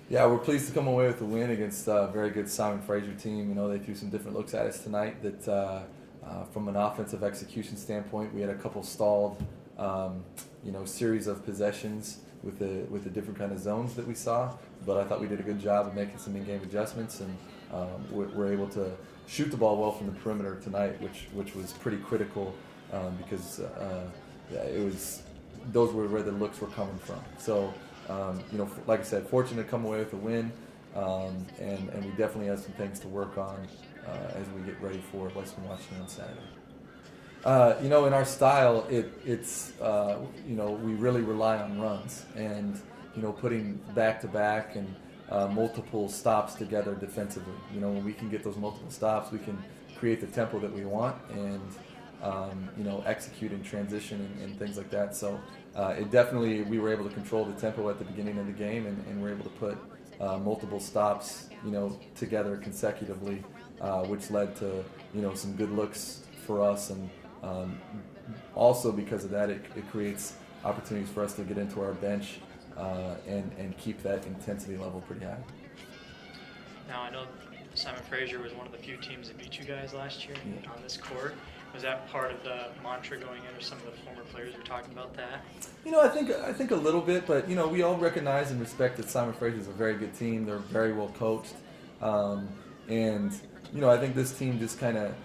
Yeah, we're pleased to come away with a win against a very good Simon Fraser team. You know, they threw some different looks at us tonight that from an offensive execution standpoint, we had a couple stalled, series of possessions with the different kind of zones that we saw. But I thought we did a good job of making some in-game adjustments, and we're able to shoot the ball well from the perimeter tonight, which was pretty critical because it was those were where the looks were coming from. So. Like I said, fortunate to come away with a win, and we definitely have some things to work on as we get ready for Western Washington on Saturday. In our style, it's we really rely on runs and putting back-to-back and multiple stops together defensively. When we can get those multiple stops, we can create the tempo that we want and execute in transition and things like that. So we were able to control the tempo at the beginning of the game, and we're able to put multiple stops, together consecutively, which led to, some good looks for us. And also because of that, it creates opportunities for us to get into our bench and keep that intensity level pretty high. Now, I know Simon Fraser was one of the few teams that beat you guys last year on this court. Was that part of the mantra going in, or some of the former players were talking about that? I think a little bit, but we all recognize and respect that Simon Fraser is a very good team. They're very well coached, and I think this team just kind of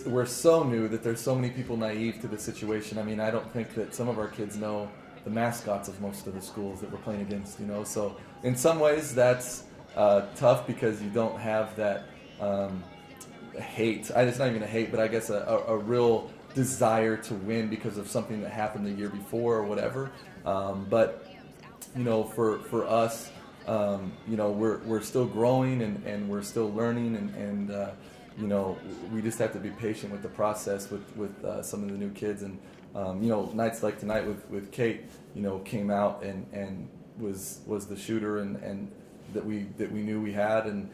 we're so new that there's so many people naive to the situation. I mean, I don't think that some of our kids know the mascots of most of the schools that we're playing against. So in some ways that's tough because you don't have that. Hate. It's not even a hate, but I guess a real desire to win because of something that happened the year before or whatever. But for us, we're still growing and we're still learning, and we just have to be patient with the process with some of the new kids. And nights like tonight with Kate, came out and was the shooter and that we knew we had, and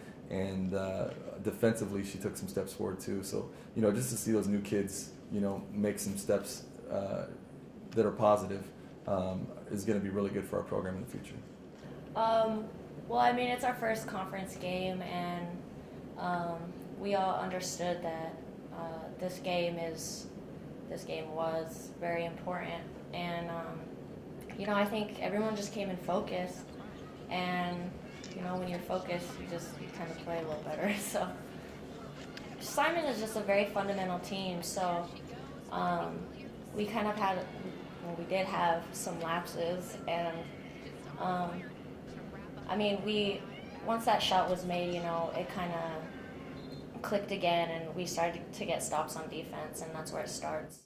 defensively she took some steps forward too. So just to see those new kids make some steps that are positive is going to be really good for our program in the future. Well, I mean, it's our first conference game, and we all understood that this game was very important, and I think everyone just came in focused, and when you're focused, you kind of play a little better. So Simon is just a very fundamental team. So we kind of we did have some lapses, and once that shot was made, it kind of clicked again, and we started to get stops on defense, and that's where it starts.